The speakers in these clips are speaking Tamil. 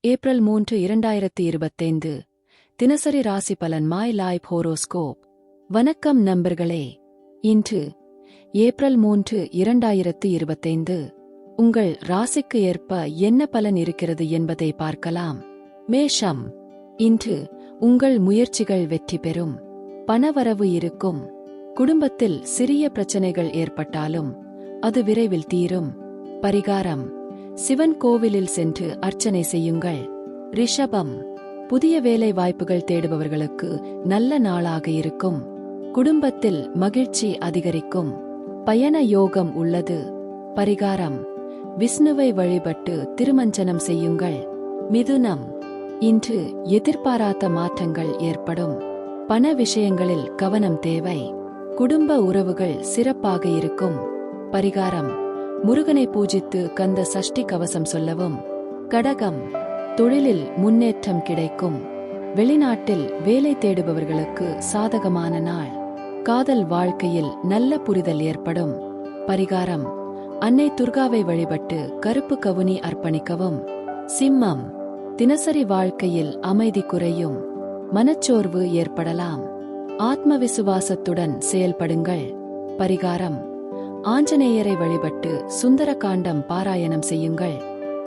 ஏப்ரல் 3 2025 தினசரி ராசி பலன் மை லைஃப் ஹோரோஸ்கோப். வணக்கம் நண்பர்களே. இன்று ஏப்ரல் 3 2025 உங்கள் ராசிக்கு ஏற்ப என்ன பலன் இருக்கிறது என்பதை பார்க்கலாம். மேஷம். இன்று உங்கள் முயற்சிகள் வெற்றி பெறும். பணவரவு இருக்கும். குடும்பத்தில் சிறிய பிரச்சனைகள் ஏற்பட்டாலும் அது விரைவில் தீரும். பரிகாரம்: சிவன் கோவிலில் சென்று அர்ச்சனை செய்யுங்கள். ரிஷபம். புதிய வேலை வாய்ப்புகள் தேடுபவர்களுக்கு நல்ல நாளாக இருக்கும். குடும்பத்தில் மகிழ்ச்சி அதிகரிக்கும். பயண யோகம் உள்ளது. பரிகாரம்: விஷ்ணுவை வழிபட்டு திருமஞ்சனம் செய்யுங்கள். மிதுனம். இன்று எதிர்பாராத மாற்றங்கள் ஏற்படும். பண விஷயங்களில் கவனம் தேவை. குடும்ப உறவுகள் சிறப்பாக இருக்கும். பரிகாரம்: முருகனை பூஜித்து கந்த சஷ்டி கவசம் சொல்லவும். கடகம். தொழிலில் முன்னேற்றம் கிடைக்கும். வெளிநாட்டில் வேலை தேடுபவர்களுக்கு சாதகமான நாள். காதல் வாழ்க்கையில் நல்ல புரிதல் ஏற்படும். பரிகாரம்: அன்னை துர்காவை வழிபட்டு கருப்பு கவுனி அர்ப்பணிக்கவும். சிம்மம். தினசரி வாழ்க்கையில் அமைதி குறையும். மனச்சோர்வு ஏற்படலாம். ஆத்மவிசுவாசத்துடன் செயல்படுங்கள். பரிகாரம்: ஆஞ்சநேயரை வழிபட்டு சுந்தர காண்டம் பாராயணம் செய்யுங்கள்.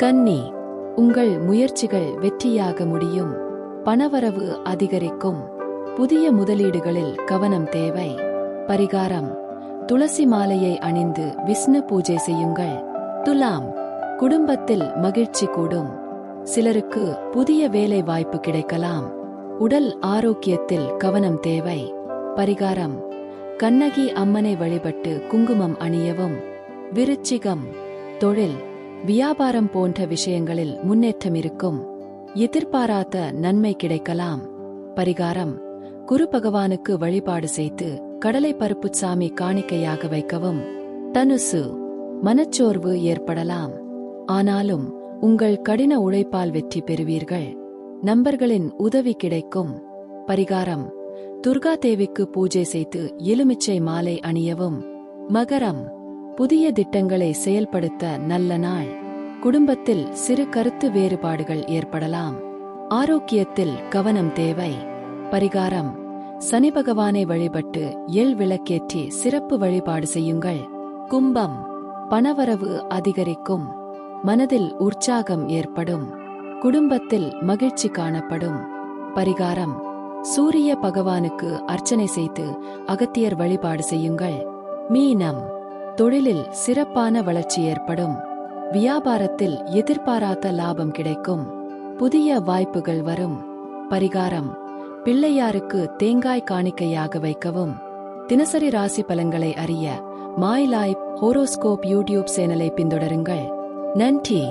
கன்னி. உங்கள் முயற்சிகள் வெற்றியாக முடியும். பணவரவு அதிகரிக்கும். புதிய முதலீடுகளில் கவனம் தேவை. பரிகாரம்: துளசி மாலையை அணிந்து விஷ்ணு பூஜை செய்யுங்கள். துலாம். குடும்பத்தில் மகிழ்ச்சி கூடும். சிலருக்கு புதிய வேலை வாய்ப்பு கிடைக்கலாம். உடல் ஆரோக்கியத்தில் கவனம் தேவை. பரிகாரம்: கண்ணகி அம்மனை வழிபட்டு குங்குமம் அணியவும். விருச்சிகம். தொழில், வியாபாரம் போன்ற விஷயங்களில் முன்னேற்றம் இருக்கும். எதிர்பாராத நன்மை கிடைக்கலாம். பரிகாரம்: குரு பகவானுக்கு வழிபாடு செய்து கடலை பருப்பு சாமி காணிக்கையாக வைக்கவும். தனுசு. மனச்சோர்வு ஏற்படலாம். ஆனாலும் உங்கள் கடின உழைப்பால் வெற்றி பெறுவீர்கள். நண்பர்களின் உதவி கிடைக்கும். பரிகாரம்: துர்கா தேவிக்கு பூஜை செய்து எலுமிச்சை மாலை அணியவும். மகரம். புதிய திட்டங்களை செயல்படுத்த நல்ல நாள். குடும்பத்தில் சிறு கருத்து வேறுபாடுகள் ஏற்படலாம். ஆரோக்கியத்தில் கவனம் தேவை. பரிகாரம்: சனி பகவானை வழிபட்டு எள் விளக்கேற்றி சிறப்பு வழிபாடு செய்யுங்கள். கும்பம். பணவரவு அதிகரிக்கும். மனதில் உற்சாகம் ஏற்படும். குடும்பத்தில் மகிழ்ச்சி காணப்படும். பரிகாரம்: சூரிய பகவானுக்கு அர்ச்சனை செய்து அகத்தியர் வழிபாடு செய்யுங்கள். மீனம். தொழிலில் சிறப்பான வளர்ச்சி ஏற்படும். வியாபாரத்தில் எதிர்பாராத லாபம் கிடைக்கும். புதிய வாய்ப்புகள் வரும். பரிகாரம்: பிள்ளையாருக்கு தேங்காய் காணிக்கையாக வைக்கவும். தினசரி ராசி பலன்களை அறிய மை லைஃப் ஹோரோஸ்கோப் யூடியூப் சேனலை பின்தொடருங்கள். நன்றி.